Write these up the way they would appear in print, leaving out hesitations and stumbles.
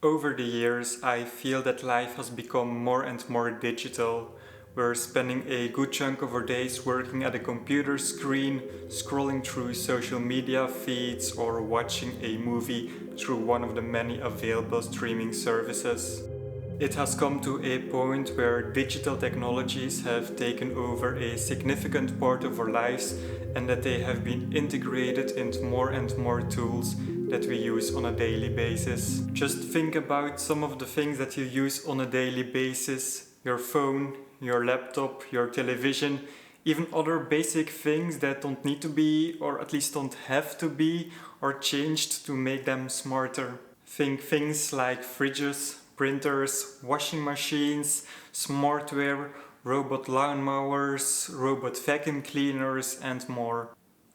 Over the years, I feel that life has become more and more digital. We're spending a good chunk of our days working at a computer screen, scrolling through social media feeds, or watching a movie through one of the many available streaming services. It has come to a point where digital technologies have taken over a significant part of our lives and that they have been integrated into more and more tools that we use on a daily basis. Just think about some of the things that you use on a daily basis: your phone, your laptop, your television, even other basic things that don't need to be, or at least don't have to be, or changed to make them smarter. Think things like fridges, printers, washing machines, smartware, robot lawnmowers, robot vacuum cleaners, and more.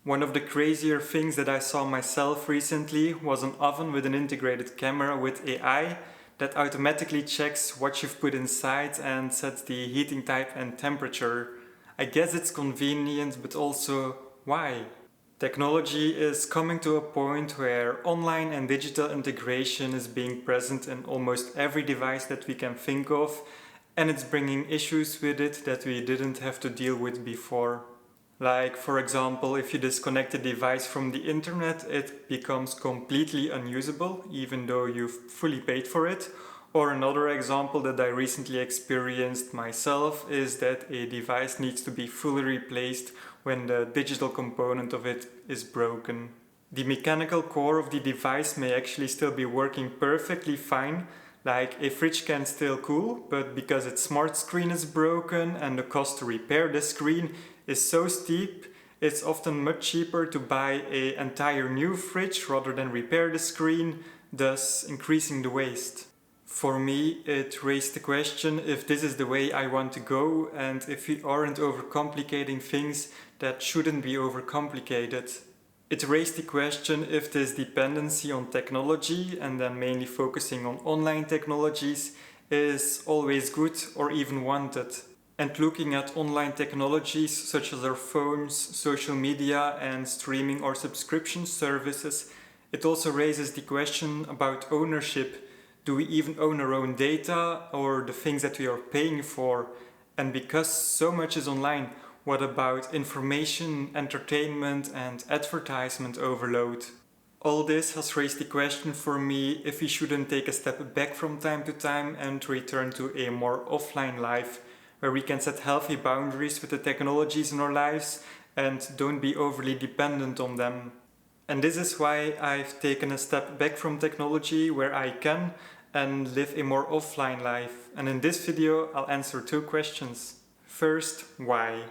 One of the crazier things that I saw myself recently was an oven with an integrated camera with AI that automatically checks what you've put inside and sets the heating type and temperature. I guess it's convenient, but also why? Technology is coming to a point where online and digital integration is being present in almost every device that we can think of, and it's bringing issues with it that we didn't have to deal with before. Like, for example, if you disconnect a device from the internet, it becomes completely unusable, even though you've fully paid for it. Or another example that I recently experienced myself is that a device needs to be fully replaced when the digital component of it is broken. The mechanical core of the device may actually still be working perfectly fine, like a fridge can still cool, but because its smart screen is broken and the cost to repair the screen is so steep, it's often much cheaper to buy an entire new fridge rather than repair the screen, thus increasing the waste. For me, it raised the question if this is the way I want to go and if we aren't overcomplicating things that shouldn't be overcomplicated. It raised the question if this dependency on technology, and then mainly focusing on online technologies, is always good or even wanted. And looking at online technologies such as our phones, social media, and streaming or subscription services, it also raises the question about ownership. Do we even own our own data or the things that we are paying for? And because so much is online, what about information, entertainment, and advertisement overload? All this has raised the question for me if we shouldn't take a step back from time to time and return to a more offline life, where we can set healthy boundaries with the technologies in our lives and don't be overly dependent on them. And this is why I've taken a step back from technology where I can and live a more offline life. And in this video, I'll answer two questions. First, why?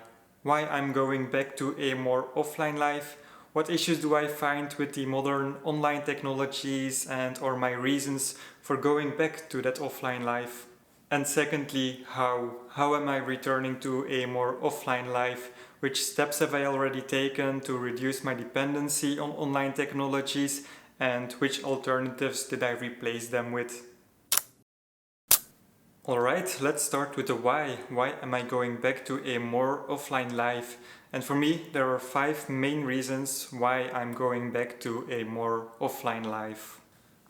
Why I'm going back to a more offline life? What issues do I find with the modern online technologies and or my reasons for going back to that offline life? And secondly, how? How am I returning to a more offline life? Which steps have I already taken to reduce my dependency on online technologies, and which alternatives did I replace them with? Alright, let's start with the why. Why am I going back to a more offline life? And for me, there are 5 main reasons why I'm going back to a more offline life.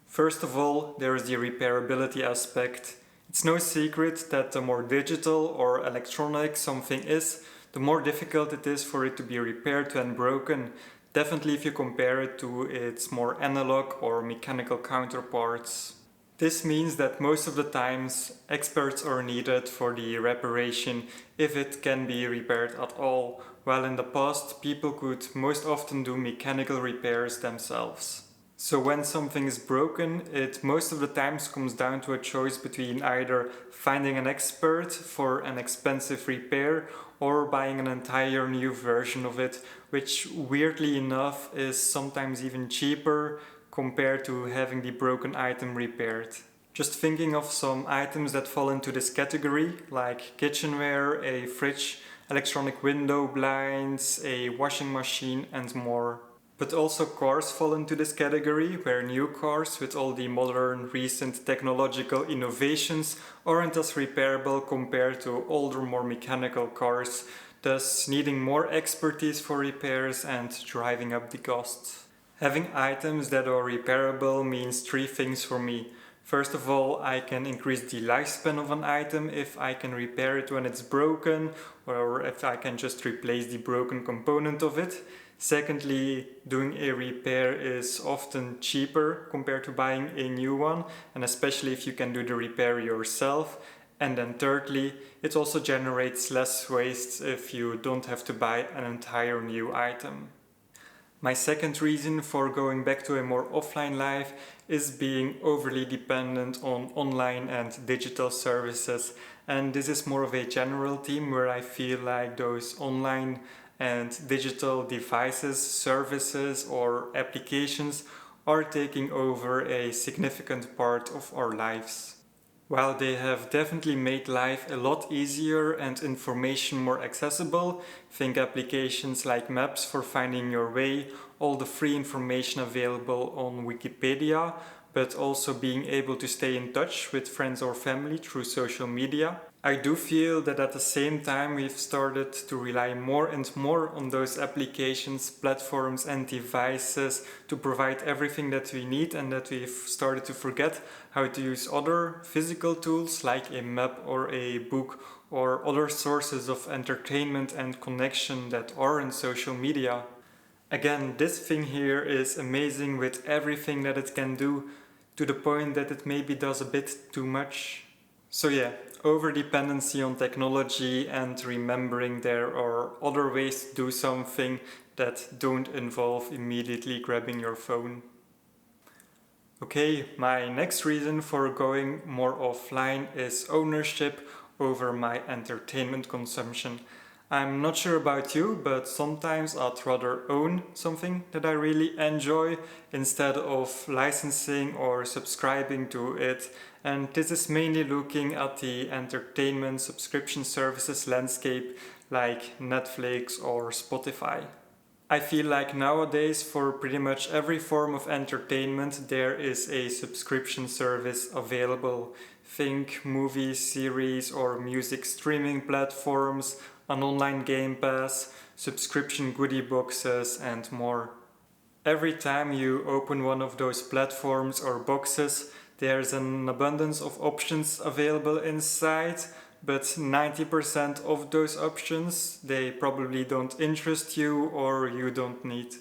First of all, there is the repairability aspect. It's no secret that the more digital or electronic something is, the more difficult it is for it to be repaired when broken. Definitely if you compare it to its more analog or mechanical counterparts. This means that most of the times experts are needed for the reparation if it can be repaired at all, while in the past people could most often do mechanical repairs themselves. So when something is broken, it most of the times comes down to a choice between either finding an expert for an expensive repair or buying an entire new version of it, which weirdly enough is sometimes even cheaper compared to having the broken item repaired. Just thinking of some items that fall into this category, like kitchenware, a fridge, electronic window blinds, a washing machine, and more. But also cars fall into this category, where new cars with all the modern recent technological innovations aren't as repairable compared to older, more mechanical cars, thus needing more expertise for repairs and driving up the costs. Having items that are repairable means 3 things for me. First of all, I can increase the lifespan of an item if I can repair it when it's broken, or if I can just replace the broken component of it. Secondly, doing a repair is often cheaper compared to buying a new one, and especially if you can do the repair yourself. And then thirdly, it also generates less waste if you don't have to buy an entire new item. My second reason for going back to a more offline life is being overly dependent on online and digital services. And this is more of a general theme where I feel like those online and digital devices, services, or applications are taking over a significant part of our lives. While they have definitely made life a lot easier and information more accessible, think applications like maps for finding your way, all the free information available on Wikipedia, but also being able to stay in touch with friends or family through social media. I do feel that at the same time we've started to rely more and more on those applications, platforms and devices to provide everything that we need, and that we've started to forget how to use other physical tools like a map or a book or other sources of entertainment and connection that are in social media. Again, this thing here is amazing with everything that it can do, to the point that it maybe does a bit too much. So yeah, over dependency on technology and remembering there are other ways to do something that don't involve immediately grabbing your phone. Okay, my next reason for going more offline is ownership over my entertainment consumption. I'm not sure about you, but sometimes I'd rather own something that I really enjoy instead of licensing or subscribing to it. And this is mainly looking at the entertainment subscription services landscape like Netflix or Spotify. I feel like nowadays for pretty much every form of entertainment there is a subscription service available. Think movies, series or music streaming platforms, an online game pass, subscription goodie boxes and more. Every time you open one of those platforms or boxes, there's an abundance of options available inside, but 90% of those options, they probably don't interest you or you don't need.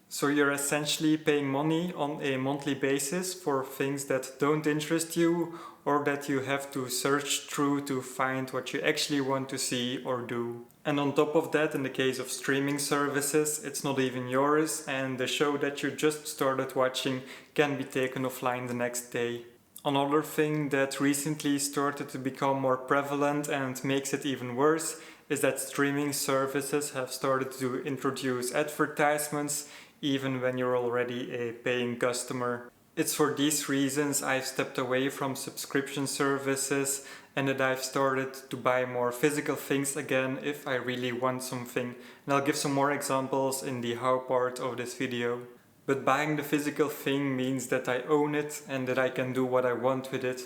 So you're essentially paying money on a monthly basis for things that don't interest you or that you have to search through to find what you actually want to see or do. And on top of that, in the case of streaming services, it's not even yours, and the show that you just started watching can be taken offline the next day. Another thing that recently started to become more prevalent and makes it even worse is that streaming services have started to introduce advertisements even when you're already a paying customer. It's for these reasons I've stepped away from subscription services and that I've started to buy more physical things again if I really want something. And I'll give some more examples in the how part of this video. But buying the physical thing means that I own it and that I can do what I want with it.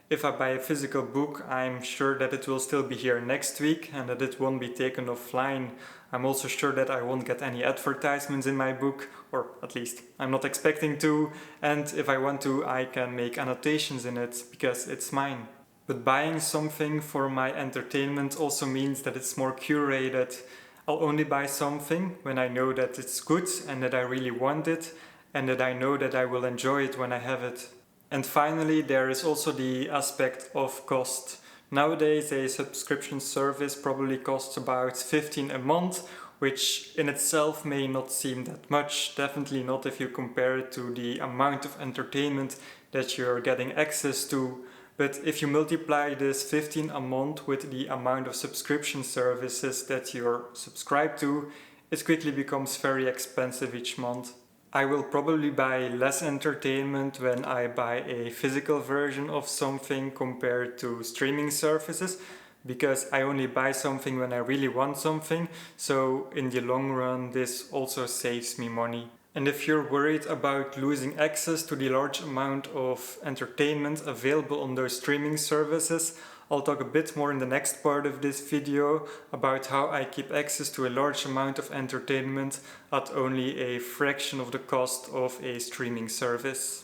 If I buy a physical book, I'm sure that it will still be here next week and that it won't be taken offline. I'm also sure that I won't get any advertisements in my book, or at least I'm not expecting to, and if I want to, I can make annotations in it because it's mine. But buying something for my entertainment also means that it's more curated. I'll only buy something when I know that it's good and that I really want it, and that I know that I will enjoy it when I have it. And finally, there is also the aspect of cost. Nowadays, a subscription service probably costs about 15 a month, which in itself may not seem that much, definitely not if you compare it to the amount of entertainment that you're getting access to. But if you multiply this 15 a month with the amount of subscription services that you're subscribed to, it quickly becomes very expensive each month. I will probably buy less entertainment when I buy a physical version of something compared to streaming services, because I only buy something when I really want something, so in the long run this also saves me money. And if you're worried about losing access to the large amount of entertainment available on those streaming services, I'll talk a bit more in the next part of this video about how I keep access to a large amount of entertainment at only a fraction of the cost of a streaming service.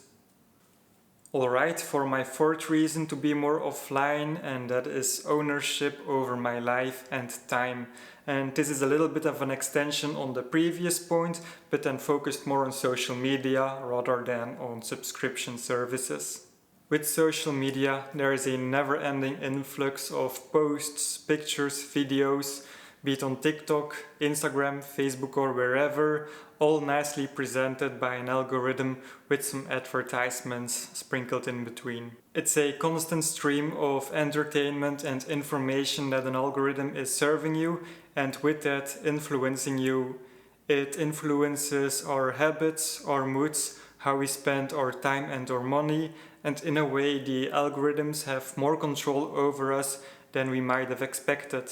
Alright, for my fourth reason to be more offline, and that is ownership over my life and time. And this is a little bit of an extension on the previous point, but then focused more on social media rather than on subscription services. With social media, there is a never-ending influx of posts, pictures, videos, be it on TikTok, Instagram, Facebook or wherever, all nicely presented by an algorithm with some advertisements sprinkled in between. It's a constant stream of entertainment and information that an algorithm is serving you, and with that influencing you. It influences our habits, our moods, how we spend our time and our money, and in a way the algorithms have more control over us than we might have expected.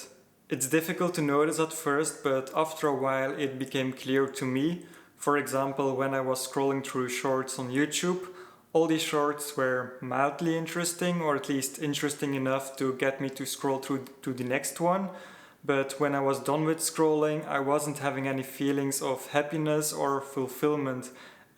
It's difficult to notice at first, but after a while it became clear to me. For example, when I was scrolling through shorts on YouTube, all these shorts were mildly interesting, or at least interesting enough to get me to scroll through to the next one. But when I was done with scrolling, I wasn't having any feelings of happiness or fulfillment.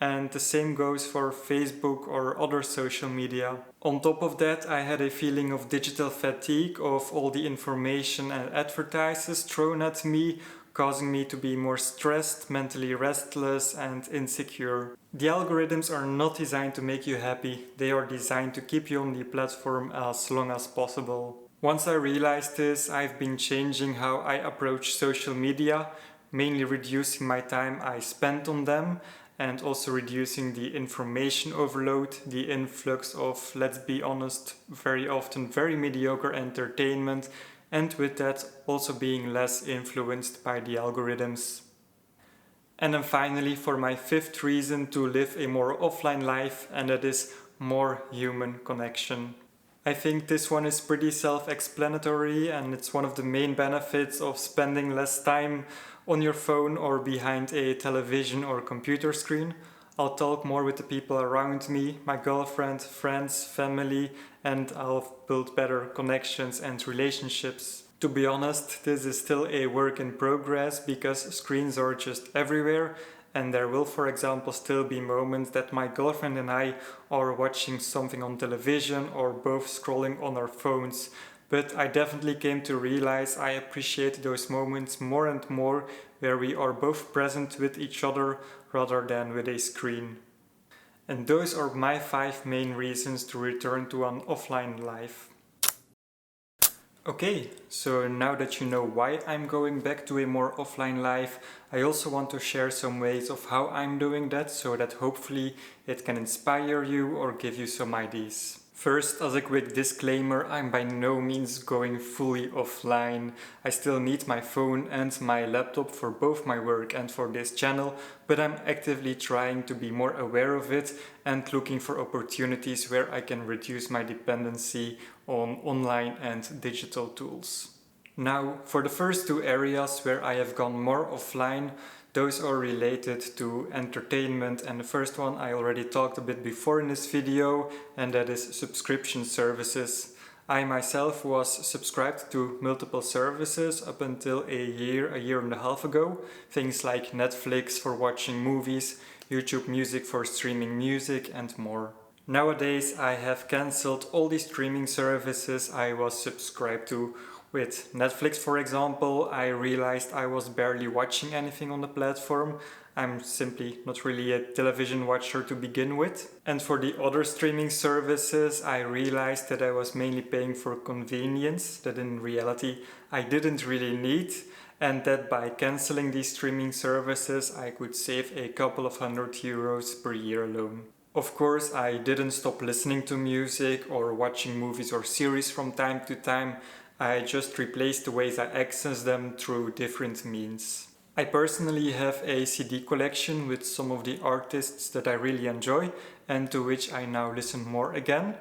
And the same goes for Facebook or other social media. On top of that, I had a feeling of digital fatigue of all the information and advertises thrown at me, causing me to be more stressed, mentally restless and insecure. The algorithms are not designed to make you happy, they are designed to keep you on the platform as long as possible. Once I realized this, I've been changing how I approach social media, mainly reducing my time I spend on them, and also reducing the information overload, the influx of, let's be honest, very often very mediocre entertainment, and with that also being less influenced by the algorithms. And then finally, for my fifth reason to live a more offline life, and that is more human connection. I think this one is pretty self-explanatory, and it's one of the main benefits of spending less time on your phone or behind a television or computer screen. I'll talk more with the people around me, my girlfriend, friends, family, and I'll build better connections and relationships. To be honest, this is still a work in progress because screens are just everywhere, and there will, for example, still be moments that my girlfriend and I are watching something on television or both scrolling on our phones. But I definitely came to realize I appreciate those moments more and more where we are both present with each other rather than with a screen. And those are my 5 main reasons to return to an offline life. Okay, so now that you know why I'm going back to a more offline life, I also want to share some ways of how I'm doing that so that hopefully it can inspire you or give you some ideas. First, as a quick disclaimer, I'm by no means going fully offline. I still need my phone and my laptop for both my work and for this channel, but I'm actively trying to be more aware of it and looking for opportunities where I can reduce my dependency on online and digital tools. Now, for the first 2 areas where I have gone more offline, those are related to entertainment, and the first one I already talked a bit before in this video, and that is subscription services. I myself was subscribed to multiple services up until a year and a half ago. Things like Netflix for watching movies, YouTube Music for streaming music and more. Nowadays I have cancelled all the streaming services I was subscribed to. With Netflix, for example, I realized I was barely watching anything on the platform. I'm simply not really a television watcher to begin with. And for the other streaming services, I realized that I was mainly paying for convenience, that in reality I didn't really need, and that by cancelling these streaming services I could save a couple of €100 per year alone. Of course, I didn't stop listening to music or watching movies or series from time to time. I just replaced the ways I access them through different means. I personally have a CD collection with some of the artists that I really enjoy and to which I now listen more again.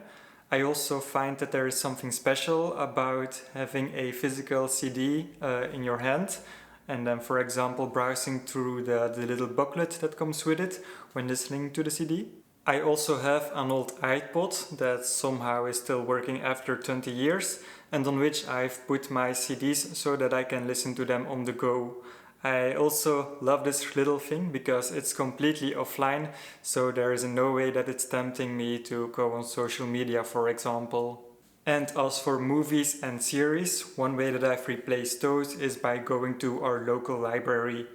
I also find that there is something special about having a physical CD in your hand and then, for example, browsing through the little booklet that comes with it when listening to the CD. I also have an old iPod that somehow is still working after 20 years and on which I've put my CDs so that I can listen to them on the go. I also love this little thing because it's completely offline, so there is no way that it's tempting me to go on social media, for example. And as for movies and series, one way that I've replaced those is by going to our local library.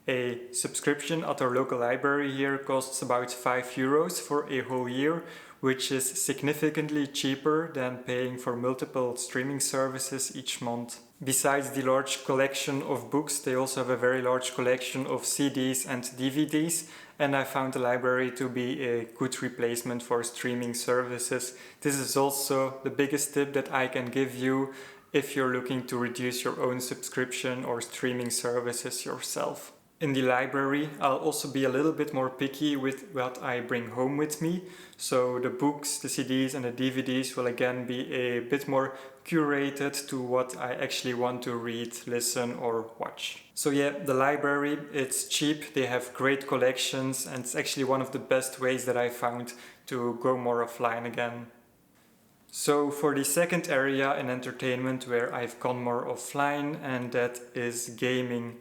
A subscription at our local library here costs about €5 for a whole year, which is significantly cheaper than paying for multiple streaming services each month. Besides the large collection of books, they also have a very large collection of CDs and DVDs, and I found the library to be a good replacement for streaming services. This is also the biggest tip that I can give you if you're looking to reduce your own subscription or streaming services yourself. In the library, I'll also be a little bit more picky with what I bring home with me. So the books, the CDs and the DVDs will again be a bit more curated to what I actually want to read, listen or watch. So yeah, the library, it's cheap, they have great collections, and it's actually one of the best ways that I found to go more offline again. So for the second area in entertainment where I've gone more offline, and that is gaming.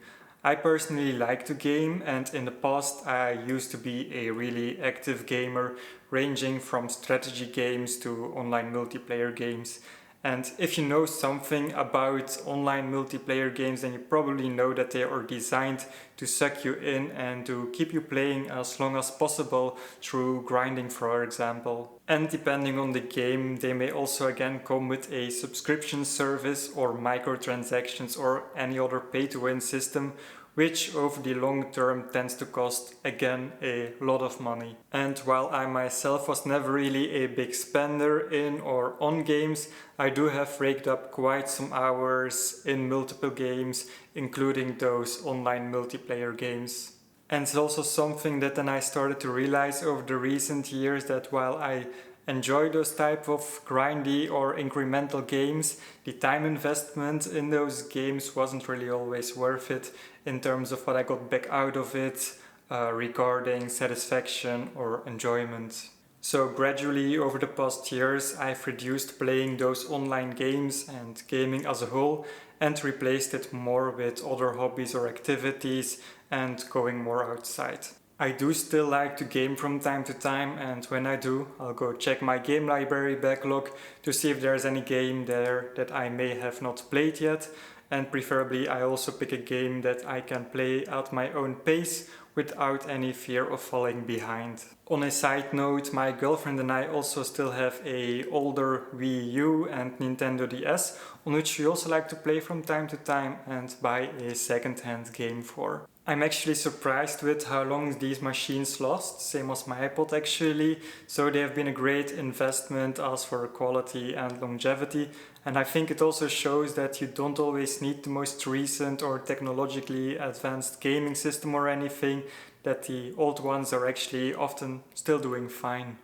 I personally like to game, and in the past I used to be a really active gamer, ranging from strategy games to online multiplayer games. And if you know something about online multiplayer games, then you probably know that they are designed to suck you in and to keep you playing as long as possible through grinding, for example. And depending on the game, they may also again come with a subscription service or microtransactions or any other pay-to-win system, which over the long term tends to cost again a lot of money. And while I myself was never really a big spender in or on games, I do have raked up quite some hours in multiple games, including those online multiplayer games. And it's also something that then I started to realize over the recent years, that while I enjoy those type of grindy or incremental games, the time investment in those games wasn't really always worth it in terms of what I got back out of it regarding satisfaction or enjoyment. So gradually over the past years I've reduced playing those online games and gaming as a whole, and replaced it more with other hobbies or activities and going more outside. I do still like to game from time to time, and when I do, I'll go check my game library backlog to see if there's any game there that I may have not played yet, and preferably I also pick a game that I can play at my own pace without any fear of falling behind. On a side note, my girlfriend and I also still have a older Wii U and Nintendo DS, on which we also like to play from time to time and buy a second-hand game for. I'm actually surprised with how long these machines last, same as my iPod actually, so they have been a great investment as for quality and longevity, and I think it also shows that you don't always need the most recent or technologically advanced gaming system or anything, that the old ones are actually often still doing fine.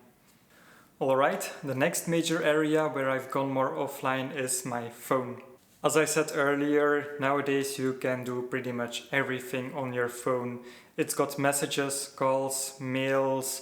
Alright, the next major area where I've gone more offline is my phone. As I said earlier, nowadays you can do pretty much everything on your phone. It's got messages, calls, mails,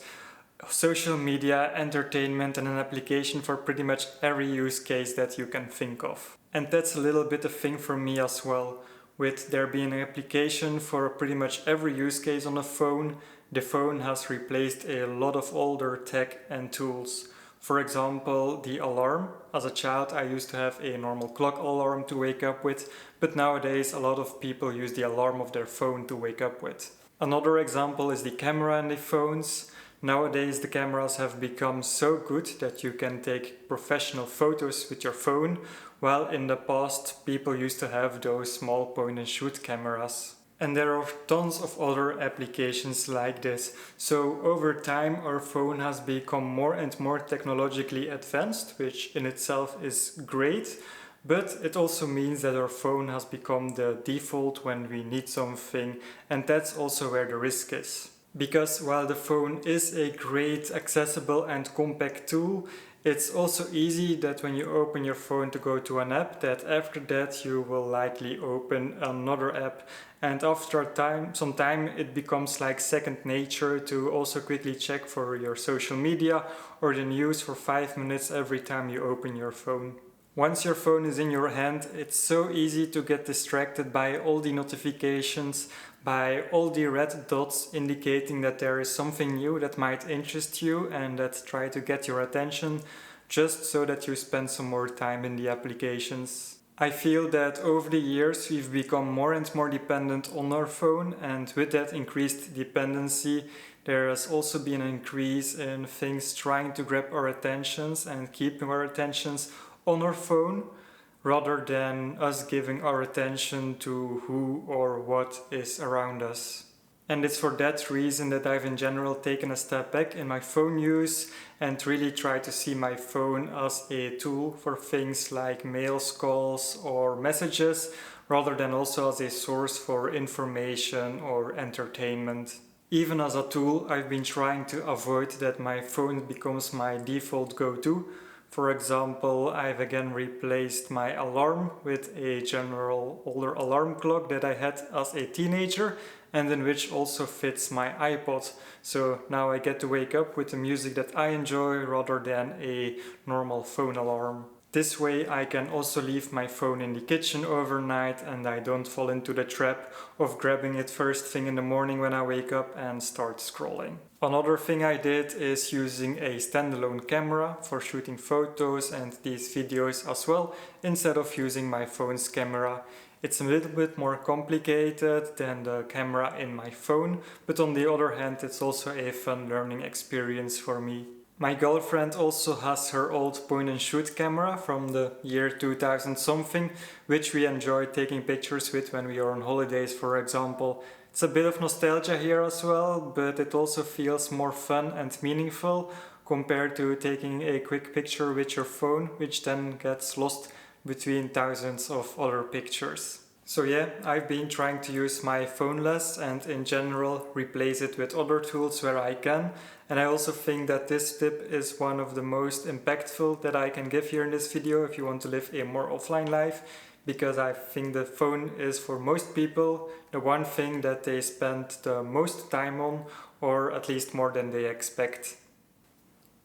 social media, entertainment, and an application for pretty much every use case that you can think of. And that's a little bit a thing for me as well. With there being an application for pretty much every use case on a phone, the phone has replaced a lot of older tech and tools. For example, the alarm. As a child I used to have a normal clock alarm to wake up with, but nowadays a lot of people use the alarm of their phone to wake up with. Another example is the camera in the phones. Nowadays the cameras have become so good that you can take professional photos with your phone, while in the past people used to have those small point and shoot cameras. And there are tons of other applications like this. So over time our phone has become more and more technologically advanced, which in itself is great, but it also means that our phone has become the default when we need something, and that's also where the risk is. Because while the phone is a great, accessible and compact tool, it's also easy that when you open your phone to go to an app, that after that you will likely open another app, and after some time it becomes like second nature to also quickly check for your social media or the news for 5 minutes every time you open your phone. Once your phone is in your hand, it's so easy to get distracted by all the notifications, by all the red dots indicating that there is something new that might interest you and that try to get your attention, just so that you spend some more time in the applications. I feel that over the years we've become more and more dependent on our phone, and with that increased dependency, there has also been an increase in things trying to grab our attentions and keeping our attentions on our phone, rather than us giving our attention to who or what is around us. And it's for that reason that I've in general taken a step back in my phone use and really try to see my phone as a tool for things like mails, calls, or messages, rather than also as a source for information or entertainment. Even as a tool, I've been trying to avoid that my phone becomes my default go-to. For example, I've again replaced my alarm with a general older alarm clock that I had as a teenager and in which also fits my iPod. So now I get to wake up with the music that I enjoy rather than a normal phone alarm. This way I can also leave my phone in the kitchen overnight and I don't fall into the trap of grabbing it first thing in the morning when I wake up and start scrolling. Another thing I did is using a standalone camera for shooting photos and these videos as well, instead of using my phone's camera. It's a little bit more complicated than the camera in my phone, but on the other hand it's also a fun learning experience for me. My girlfriend also has her old point and shoot camera from the year 2000 something, which we enjoy taking pictures with when we are on holidays, for example. It's a bit of nostalgia here as well, but it also feels more fun and meaningful compared to taking a quick picture with your phone, which then gets lost between thousands of other pictures. So yeah, I've been trying to use my phone less and in general replace it with other tools where I can. And I also think that this tip is one of the most impactful that I can give here in this video if you want to live a more offline life, because I think the phone is for most people the one thing that they spend the most time on, or at least more than they expect.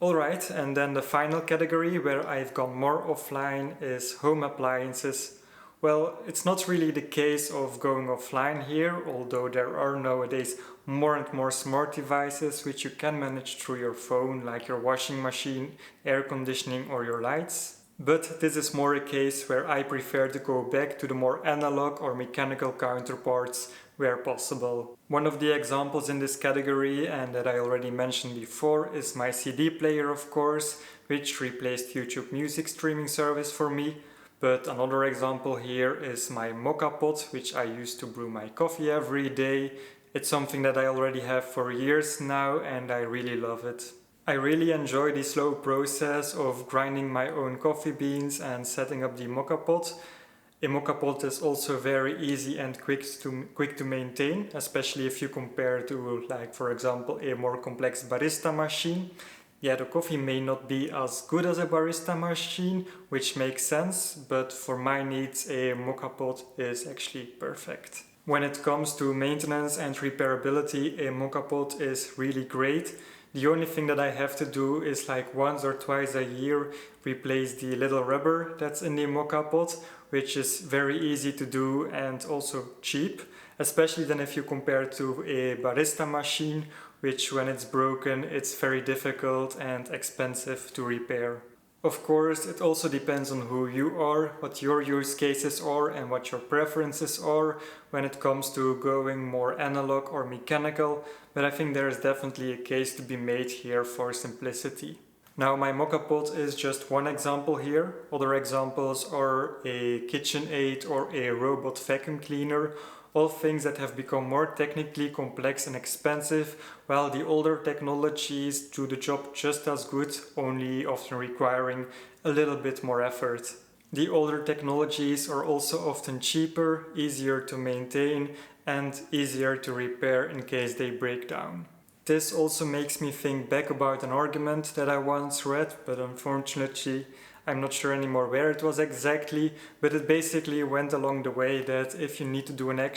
Alright, and then the final category where I've gone more offline is home appliances. Well, it's not really the case of going offline here, although there are nowadays more and more smart devices which you can manage through your phone, like your washing machine, air conditioning or your lights. But this is more a case where I prefer to go back to the more analog or mechanical counterparts where possible. One of the examples in this category, and that I already mentioned before, is my CD player, of course, which replaced YouTube music streaming service for me. But another example here is my mocha pot, which I use to brew my coffee every day. It's something that I already have for years now and I really love it. I really enjoy the slow process of grinding my own coffee beans and setting up the mocha pot. A mocha pot is also very easy and quick to maintain, especially if you compare to, like, for example, a more complex barista machine. Yeah, the coffee may not be as good as a barista machine, which makes sense, but for my needs a mocha pot is actually perfect. When it comes to maintenance and repairability, a mocha pot is really great. The only thing that I have to do is like once or twice a year replace the little rubber that's in the mocha pot, which is very easy to do and also cheap, especially then if you compare to a barista machine, which when it's broken it's very difficult and expensive to repair. Of course, it also depends on who you are, what your use cases are and what your preferences are when it comes to going more analog or mechanical, but I think there is definitely a case to be made here for simplicity. Now, my mocha pot is just one example here. Other examples are a KitchenAid or a robot vacuum cleaner, all things that have become more technically complex and expensive, while the older technologies do the job just as good, only often requiring a little bit more effort. The older technologies are also often cheaper, easier to maintain, and easier to repair in case they break down. This also makes me think back about an argument that I once read, but unfortunately I'm not sure anymore where it was exactly, but it basically went along the way that if you need to do a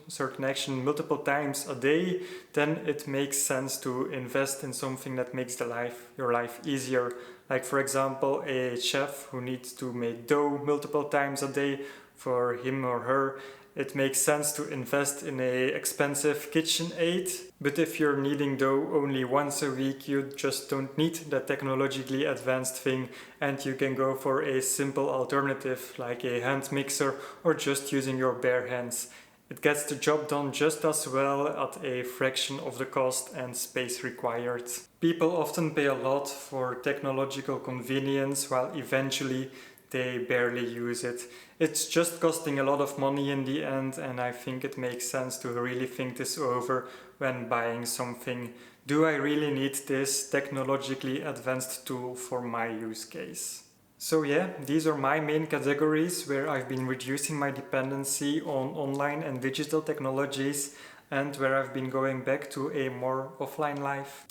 certain action multiple times a day, then it makes sense to invest in something that makes your life easier. Like for example, a chef who needs to make dough multiple times a day, for him or her, it makes sense to invest in a expensive kitchen aid. But if you're kneading dough only once a week, you just don't need that technologically advanced thing, and you can go for a simple alternative like a hand mixer or just using your bare hands. It gets the job done just as well at a fraction of the cost and space required. People often pay a lot for technological convenience while eventually they barely use it. It's just costing a lot of money in the end, and I think it makes sense to really think this over when buying something. Do I really need this technologically advanced tool for my use case? So yeah, these are my main categories where I've been reducing my dependency on online and digital technologies and where I've been going back to a more offline life.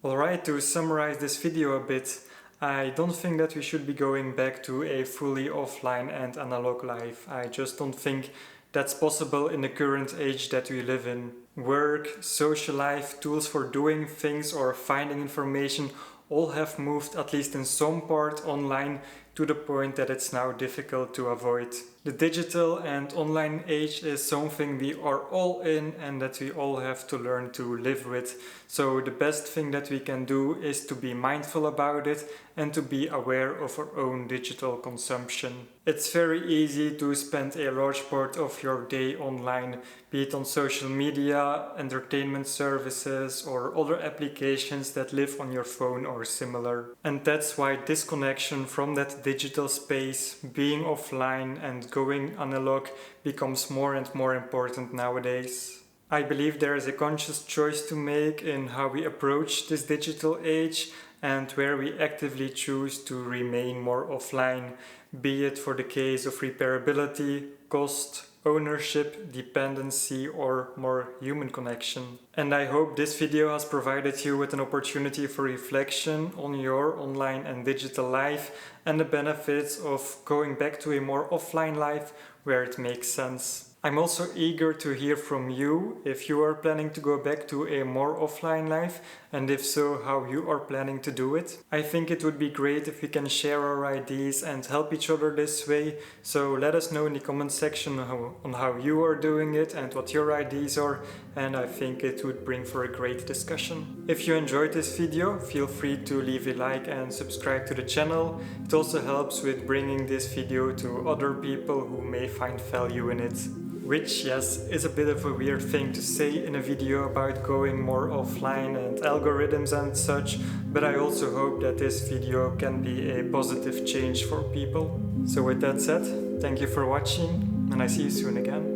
Alright, to summarize this video a bit, I don't think that we should be going back to a fully offline and analog life. I just don't think that's possible in the current age that we live in. Work, social life, tools for doing things or finding information all have moved at least in some part online to the point that it's now difficult to avoid. The digital and online age is something we are all in and that we all have to learn to live with. So the best thing that we can do is to be mindful about it and to be aware of our own digital consumption. It's very easy to spend a large part of your day online, be it on social media, entertainment services, or other applications that live on your phone or similar. And that's why disconnection from that digital space, being offline and going analog, becomes more and more important nowadays. I believe there is a conscious choice to make in how we approach this digital age and where we actively choose to remain more offline, be it for the case of repairability, cost, ownership, dependency, or more human connection. And I hope this video has provided you with an opportunity for reflection on your online and digital life and the benefits of going back to a more offline life where it makes sense. I'm also eager to hear from you if you are planning to go back to a more offline life, and if so, how you are planning to do it. I think it would be great if we can share our ideas and help each other this way, so let us know in the comment section on how you are doing it and what your ideas are, and I think it would bring for a great discussion. If you enjoyed this video, feel free to leave a like and subscribe to the channel. It also helps with bringing this video to other people who may find value in it. Which, yes, is a bit of a weird thing to say in a video about going more offline and algorithms and such, but I also hope that this video can be a positive change for people. So with that said, thank you for watching, and I see you soon again.